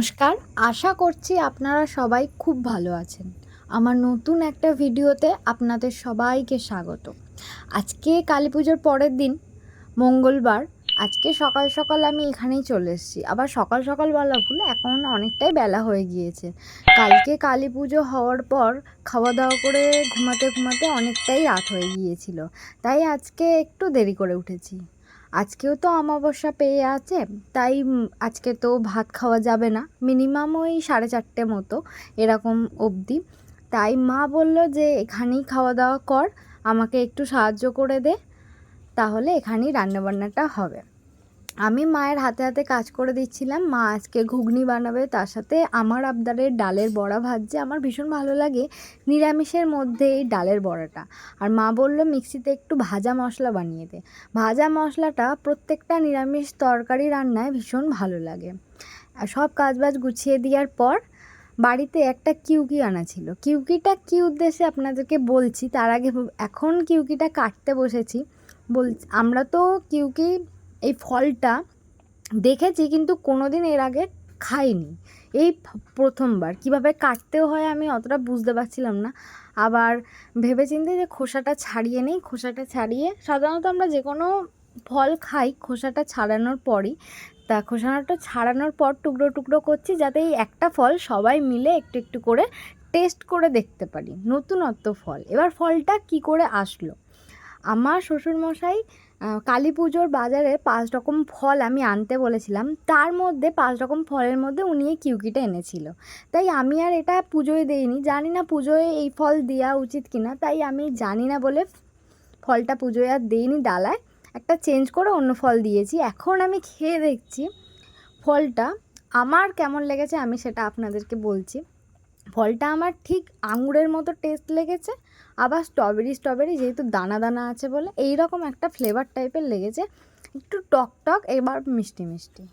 নমস্কার, আশা করছি আপনারা সবাই খুব ভালো আছেন। আমার নতুন একটা ভিডিওতে আপনাদের সবাইকে স্বাগত। আজকে কালী পুজোর পরের দিন মঙ্গলবার। আজকে সকাল সকাল আমি এখানেই চলে এসেছি। আবার সকাল সকাল বলা ভুল, এখন অনেকটাই বেলা হয়ে গিয়েছে। কালকে কালী পুজো হওয়ার পর খাওয়া দাওয়া করে ঘুমাতে ঘুমাতে অনেকটাই রাত হয়ে গিয়েছিল, তাই আজকে একটু দেরি করে উঠেছি। আজকেও তো অমাবস্যা পেয়ে আছে, তাই আজকে তো ভাত খাওয়া যাবে না, মিনিমাম ওই 4:30 মতো এরকম অবধি। তাই মা বলল যে এখানেই খাওয়া দাওয়া কর, আমাকে একটু সাহায্য করে দে, তাহলে এখানেই রান্নাবান্নাটা হবে। আমি মায়ের হাতে হাতে কাজ করে দিচ্ছিলাম। মা আজকে ঘুগনি বানাবে, তার সাথে আমার আবদারের ডালের বড়া ভাজছে। আমার ভীষণ ভালো লাগে নিরামিষের মধ্যে এই ডালের বড়াটা। আর মা বলল মিক্সিতে একটু ভাজা মশলা বানিয়ে দে। ভাজা মশলাটা প্রত্যেকটা নিরামিষ তরকারি রান্নায় ভীষণ ভালো লাগে। আর সব কাজবাজ গুছিয়ে দেওয়ার পর বাড়িতে একটা কিউকি আনা ছিল। কিউকিটা কী উদ্দেশ্যে আপনাদেরকে বলছি, তার আগে এখন কিউকিটা কাটতে বসেছি। আমরা তো কিউকি এই ফলটা দেখেছি, কিন্তু কোনো দিন এর আগে খাইনি। এই প্রথমবার কীভাবে কাটতেও হয় আমি অতটা বুঝতে পারছিলাম না। আবার ভেবেচিন্তে যে খোসাটা ছাড়িয়ে নেই, খোসাটা ছাড়িয়ে, সাধারণত আমরা যে কোনো ফল খাই খোসাটা ছাড়ানোর পরই, তা খোসাটা ছাড়ানোর পর টুকরো টুকরো করছি, যাতে এই একটা ফল সবাই মিলে একটু একটু করে টেস্ট করে দেখতে পারি, নতুনত্ব ফল। এবার ফলটা কি করে আসলো, আমার শ্বশুরমশাই কালী পুজোর বাজারে 5 রকম ফল আমি আনতে বলেছিলাম, তার মধ্যে 5 রকম ফলের মধ্যে উনি এই কিউকিটা এনেছিল। তাই আমি আর এটা পুজোয় দেইনি, জানি না পুজোয় এই ফল দেওয়া উচিত কিনা, তাই আমি জানি না বলে ফলটা পুজোয় আর দেইনি, ডালায় একটা চেঞ্জ করে অন্য ফল দিয়েছি। এখন আমি খেয়ে দেখছি ফলটা আমার কেমন লেগেছে, আমি সেটা আপনাদেরকে বলছি। ফলটা আমার ঠিক আঙুরের মতো টেস্ট লেগেছে, আবার স্ট্রবেরি যেহেতু দানা দানা আছে বলে এই রকম একটা ফ্লেভার টাইপের লেগেছে, একটু টক টক, এবার মিষ্টি মিষ্টি।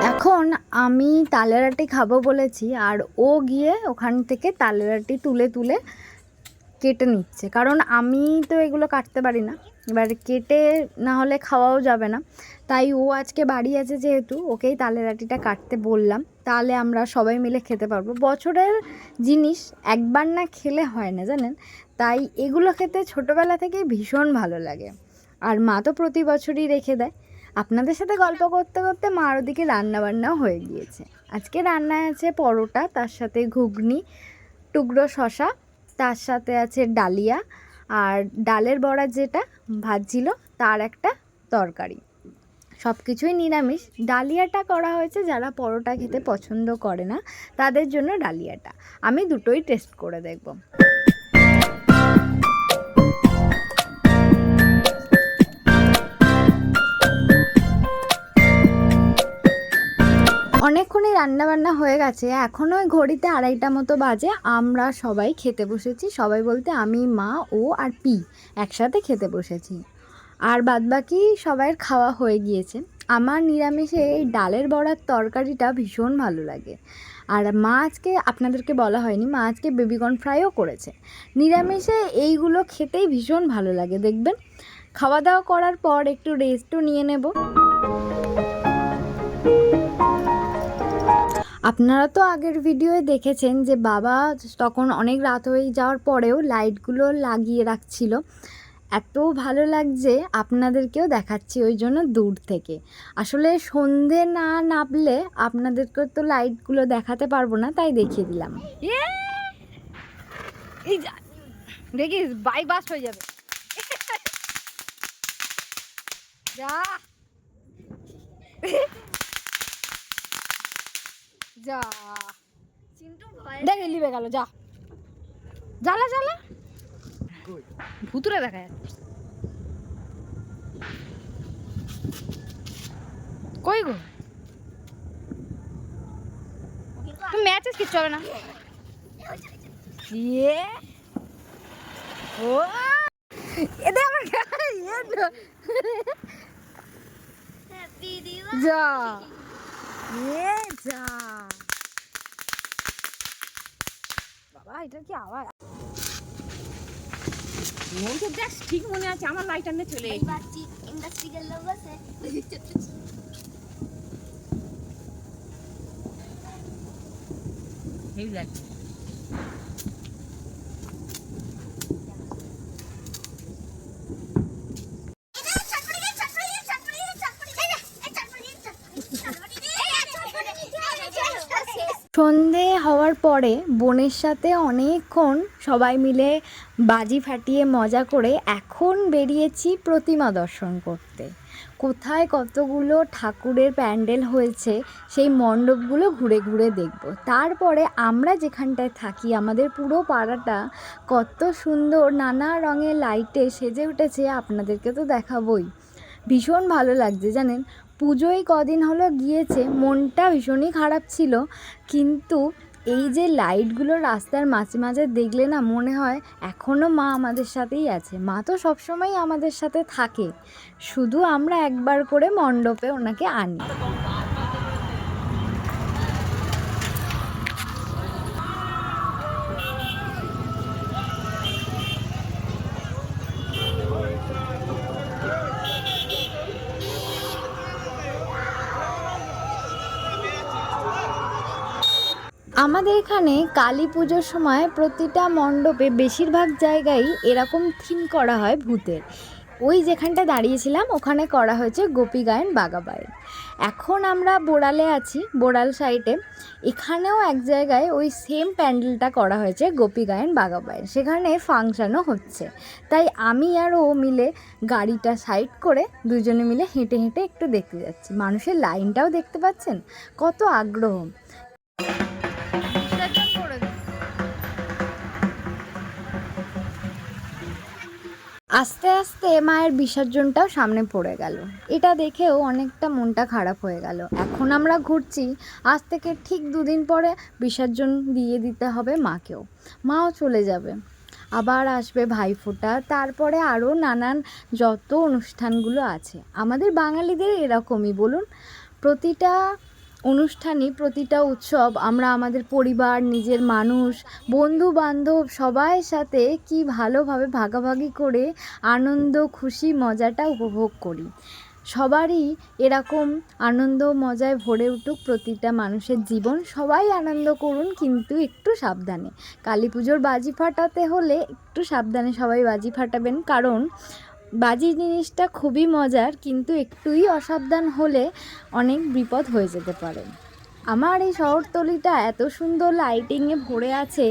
এখন আমি তালের আটি খাবো বলেছি, আর ও গিয়ে ওখান থেকে তালের আটি তুলে তুলে কেটে নিচ্ছে, কারণ আমি তো এগুলো কাটতে পারি না। এবার কেটে না হলে খাওয়াও যাবে না, তাই ও আজকে বাড়ি আছে যেহেতু ওকেই তালের আটিটা কাটতে বললাম, তাহলে আমরা সবাই মিলে খেতে পারবো। বছরের জিনিস একবার না খেলে হয় না, জানেন। তাই এগুলো খেতে ছোটোবেলা থেকেই ভীষণ ভালো লাগে, আর মা তো প্রতি বছরই রেখে দেয়। আপনাদের সাথে গল্প করতে করতে মার ওদিকে রান্নাবান্নাও হয়ে গিয়েছে। আজকে রান্নায় আছে পরোটা, তার সাথে ঘুগনি, টুকরো শশা, তার সাথে আছে ডালিয়া, আর ডালের বড়া যেটা ভাজছিল তার একটা তরকারি। সব কিছুই নিরামিষ। ডালিয়াটা করা হয়েছে যারা পরোটা খেতে পছন্দ করে না তাদের জন্য ডালিয়াটা। আমি দুটোই টেস্ট করে দেখব। অনেকক্ষণই রান্নাবান্না হয়ে গেছে, এখনও ঘড়িতে 2:30 মতো বাজে। আমরা সবাই খেতে বসেছি, সবাই বলতে আমি, মা, ও আর পি একসাথে খেতে বসেছি। আর বাদবাকি সবার খাওয়া হয়ে গিয়েছে। আমার নিরামিষে এই ডালের বড়ার তরকারিটা ভীষণ ভালো লাগে। আর মা আজকে, আপনাদেরকে বলা হয়নি, মা আজকে বেবিকর্ন ফ্রাইও করেছে। নিরামিষে এইগুলো খেতেই ভীষণ ভালো লাগে। দেখবেন খাওয়া দাওয়া করার পর একটু রেস্টও নিয়ে নেব। আপনারা তো আগের ভিডিওয়ে দেখেছেন যে বাবা তখন অনেক রাত হয়ে যাওয়ার পরেও লাইটগুলো লাগিয়ে রাখছিল। এত ভালো লাগছে, আপনাদেরকেও দেখাচ্ছি ওই জন্য দূর থেকে। আসলে সন্ধে না নামলে আপনাদেরকে তো লাইটগুলো দেখাতে পারবো না, তাই দেখিয়ে দিলাম। দেখিস বাইক বাস্ট হয়ে যাবে। যা যা দেখ লিবে গেল, যা জ্বালা জ্বালা ভুতুরে দেখা যাচ্ছে। কই গো তুমি ম্যাচেস কিচ্ছু হবে না। ইয়ে ও এদের আমার যা ইয়ে যা এটা কি আবার মন তো দেখ ঠিক মনে আছে আমার লাইটার নিয়ে চলে বাচ্চি ইন্ডাস্ট্রিয়াল লোক আছে হেভি লাগছে। সন্ধে হওয়ার পরে বোনের সাথে অনেকক্ষণ সবাই মিলে বাজি ফাটিয়ে মজা করে এখন বেরিয়েছি প্রতিমা দর্শন করতে। কোথায় কতগুলো ঠাকুরের প্যান্ডেল হয়েছে সেই মণ্ডপগুলো ঘুরে ঘুরে দেখব। তারপরে আমরা যেখানটায় থাকি আমাদের পুরো পাড়াটা কত সুন্দর নানা রঙের লাইটে সেজে উঠেছে আপনাদেরকে তো দেখাবই। ভীষণ ভালো লাগছে জানেন। পুজোয় কদিন হলো গিয়েছে, মনটা ভীষণই খারাপ ছিল, কিন্তু এই যে লাইটগুলো রাস্তার মাঝে মাঝে দেখলে না মনে হয় এখনও মা আমাদের সাথেই আছে। মা তো সবসময় আমাদের সাথে থাকে, শুধু আমরা একবার করে মণ্ডপে ওনাকে আনি। আমাদের এখানে কালী পুজোর সময় প্রতিটা মণ্ডপে বেশিরভাগ জায়গায় এরকম থিম করা হয় ভূতের। ওই যেখানটা দাঁড়িয়েছিলাম ওখানে করা হয়েছে গোপী গায়েন বাগাবাইল। এখন আমরা বোড়ালে আছি, বোড়াল সাইডে। এখানেও এক জায়গায় ওই সেম প্যান্ডেলটা করা হয়েছে গোপী গায়েন বাগাবাইল, সেখানে ফাংশানও হচ্ছে। তাই আমি আর ও মিলে গাড়িটা সাইড করে দুজনে মিলে হেঁটে হেঁটে একটু দেখতে যাচ্ছি। মানুষের লাইনটাও দেখতে পাচ্ছেন, কত আগ্রহ। আস্তে আস্তে মায়ের বিসর্জনটাও সামনে পড়ে গেল, এটা দেখেও অনেকটা মনটা খারাপ হয়ে গেল। এখন আমরা ঘুরছি, আজ থেকে ঠিক দুদিন পরে বিসর্জন দিয়ে দিতে হবে মাকেও, মাও চলে যাবে। আবার আসবে ভাইফোঁটা, তারপরে আরও নানান যত অনুষ্ঠানগুলো আছে। আমাদের বাঙালিদের এরকমই বলুন, প্রতিটা অনুষ্ঠানই প্রতিটা উৎসব আমরা আমাদের পরিবার, নিজের মানুষ, বন্ধু বান্ধব সবার সাথে কি ভালোভাবে ভাগাভাগি করে আনন্দ খুশি মজাটা উপভোগ করি। সবারই এরকম আনন্দ মজায় ভরে উঠুক প্রতিটা মানুষের জীবন, সবাই আনন্দ করুন, কিন্তু একটু সাবধানে। কালী পুজোর বাজি ফাটাতে হলে একটু সাবধানে সবাই বাজি ফাটাবেন, কারণ বাজি জিনিসটা খুবই মজার, কিন্তু একটুই অসাবধান হলে অনেক বিপদ হয়ে যেতে পারে। আমার এই শহরতলিটা এত সুন্দর লাইটিংয়ে ভরে আছে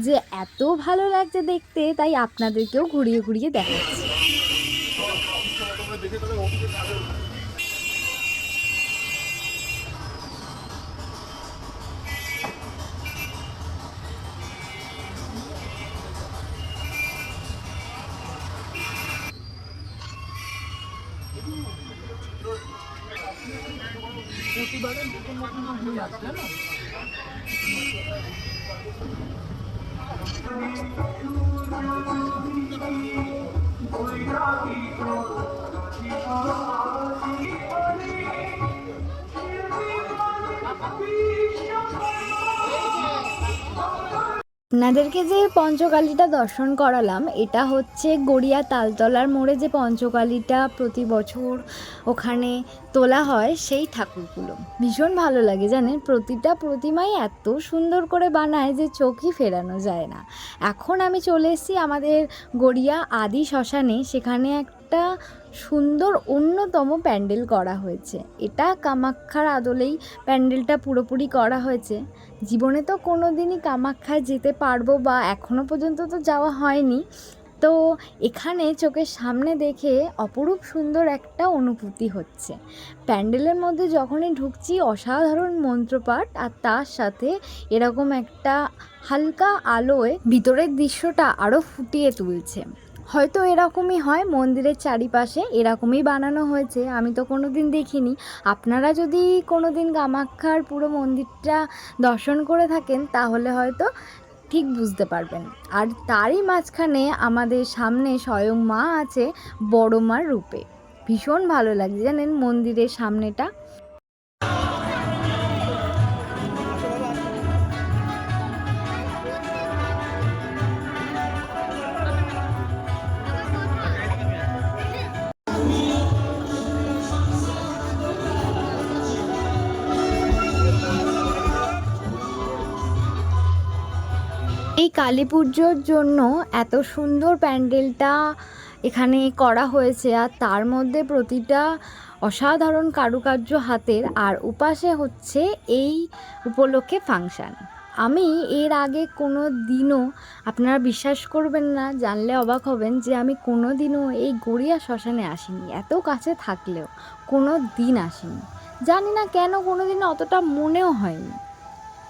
যে এত ভালো লাগছে দেখতে, তাই আপনাদেরকেও ঘুরিয়ে ঘুরিয়ে দেখাচ্ছি। প্রতিবারের নতুন নতুন হয়ে আসছে না। আপনাদেরকে যে পঞ্চকালীটা দর্শন করালাম, এটা হচ্ছে গড়িয়া তালতলার মোড়ে যে পঞ্চকালীটা প্রতি বছর ওখানে তোলা হয় সেই ঠাকুরগুলো। ভীষণ ভালো লাগে জানেন, প্রতিটা প্রতিমাই এত সুন্দর করে বানায় যে চোখই ফেরানো যায় না। এখন আমি চলে এসেছি আমাদের গড়িয়া আদি শ্মশানে, সেখানে একটা সুন্দর অন্যতম প্যান্ডেল করা হয়েছে। এটা কামাখ্যার আদলেই প্যান্ডেলটা পুরোপুরি করা হয়েছে। জীবনে তো কোনো দিনই কামাখ্যায় যেতে পারবো, বা এখনও পর্যন্ত তো যাওয়া হয়নি, তো এখানে চোখের সামনে দেখে অপরূপ সুন্দর একটা অনুভূতি হচ্ছে। প্যান্ডেলের মধ্যে যখনই ঢুকছি অসাধারণ মন্ত্রপাঠ, আর তার সাথে এরকম একটা হালকা আলোয় ভিতরের দৃশ্যটা আরও ফুটিয়ে তুলছে। হয়তো এরকমই হয়, মন্দিরের চারিপাশে এরকমই বানানো হয়েছে, আমি তো কোনো দিন দেখিনি। আপনারা যদি কোনো দিন কামাখ্যার পুরো মন্দিরটা দর্শন করে থাকেন তাহলে হয়তো ঠিক বুঝতে পারবেন। আর তারই মাঝখানে আমাদের সামনে স্বয়ং মা আছে বড় মার রূপে। ভীষণ ভালো লাগছে জানেন মন্দিরের সামনেটা। এই কালী পুজোর জন্য এত সুন্দর প্যান্ডেলটা এখানে করা হয়েছে, আর তার মধ্যে প্রতিটা অসাধারণ কারুকার্য হাতের, আর উপাসে হচ্ছে এই উপলক্ষে ফাংশান। আমি এর আগে কোনো দিনও, আপনারা বিশ্বাস করবেন না, জানলে অবাক হবেন যে আমি কোনো দিনও এই গড়িয়া শ্মশানে আসিনি। এত কাছে থাকলেও কোনো দিন আসিনি, জানি না কেন, কোনো দিন অতটা মনেও হয়নি,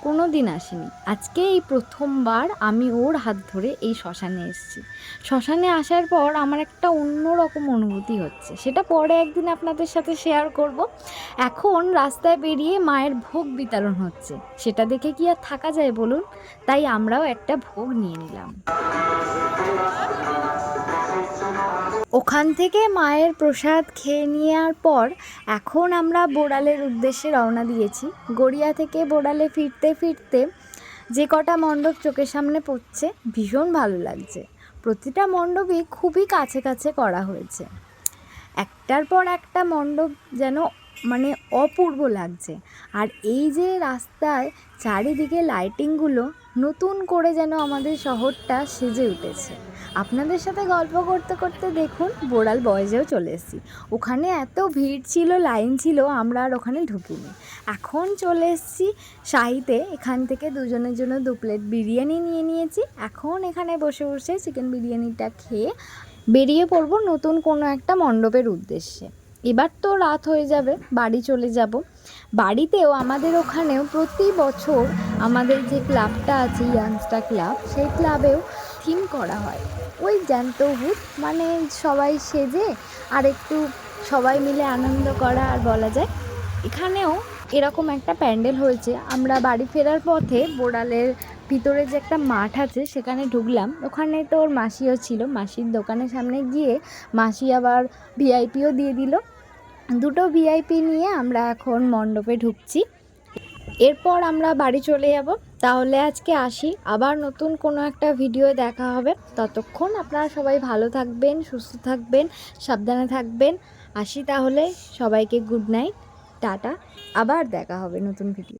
কোনো দিন আসিনি। আজকে এই প্রথমবার আমি ওর হাত ধরে এই শ্মশানে এসেছি। শ্মশানে আসার পর আমার একটা অন্যরকম অনুভূতি হচ্ছে, সেটা পরে একদিন আপনাদের সাথে শেয়ার করব। এখন রাস্তায় বেরিয়ে মায়ের ভোগ বিতরণ হচ্ছে, সেটা দেখে কি আর থাকা যায় বলুন? তাই আমরাও একটা ভোগ নিয়ে নিলাম। ওখান থেকে মায়ের প্রসাদ খেয়ে নেওয়ার পর এখন আমরা বোড়ালের উদ্দেশ্যে রওনা দিয়েছি। গড়িয়া থেকে বোড়ালে ফিরতে ফিরতে যে কটা মণ্ডপ চোখের সামনে পড়ছে, ভীষণ ভালো লাগছে। প্রতিটা মণ্ডপই খুবই কাছে কাছে করা হয়েছে, একটার পর একটা মণ্ডপ যেন মানে অপূর্ব লাগছে। আর এই যে রাস্তায় চারিদিকে লাইটিংগুলো, নতুন করে যেন আমাদের শহরটা সেজে উঠেছে। আপনাদের সাথে গল্প করতে করতে দেখুন বোড়াল বয়েজেও চলে এসেছি। ওখানে এত ভিড় ছিল, লাইন ছিল, আমরা আর ওখানে ঢুকিনি। এখন চলে এসেছি শাহিতে, এখান থেকে দুজনের জন্য 2 প্লেট বিরিয়ানি নিয়ে নিয়েছি। এখন এখানে বসে বসে চিকেন বিরিয়ানিটা খেয়ে বেরিয়ে পড়বো নতুন কোনো একটা মণ্ডপের উদ্দেশ্যে। এবার তো রাত হয়ে যাবে, বাড়ি চলে যাব। বাড়িতেও আমাদের ওখানেও প্রতি বছর আমাদের যে ক্লাবটা আছে, ইয়াংস্টার ক্লাব, সেই ক্লাবেও থিম করা হয় ওই জ্যান্ত ভূত, মানে সবাই সেজে আর একটু সবাই মিলে আনন্দ করা। আর বলা যায় এখানেও এরকম একটা প্যান্ডেল হয়েছে। আমরা বাড়ি ফেরার পথে বোড়ালের ভিতরে যে একটা মাঠ আছে সেখানে ঢুকলাম, ওখানে তো ওর মাসিও ছিল। মাসির দোকানের সামনে গিয়ে মাসি আবার ভিআইপিও দিয়ে দিল। 2টো ভিআইপি নিয়ে আমরা এখন মণ্ডপে ঢুকছি, এরপর আমরা বাড়ি চলে যাব। তাহলে আজকে আসি, আবার নতুন কোনো একটা ভিডিও দেখা হবে। ততক্ষণ আপনারা সবাই ভালো থাকবেন, সুস্থ থাকবেন, সাবধানে থাকবেন। আসি তাহলে, সবাইকে গুড নাইট, টাটা, আবার দেখা হবে নতুন ভিডিও।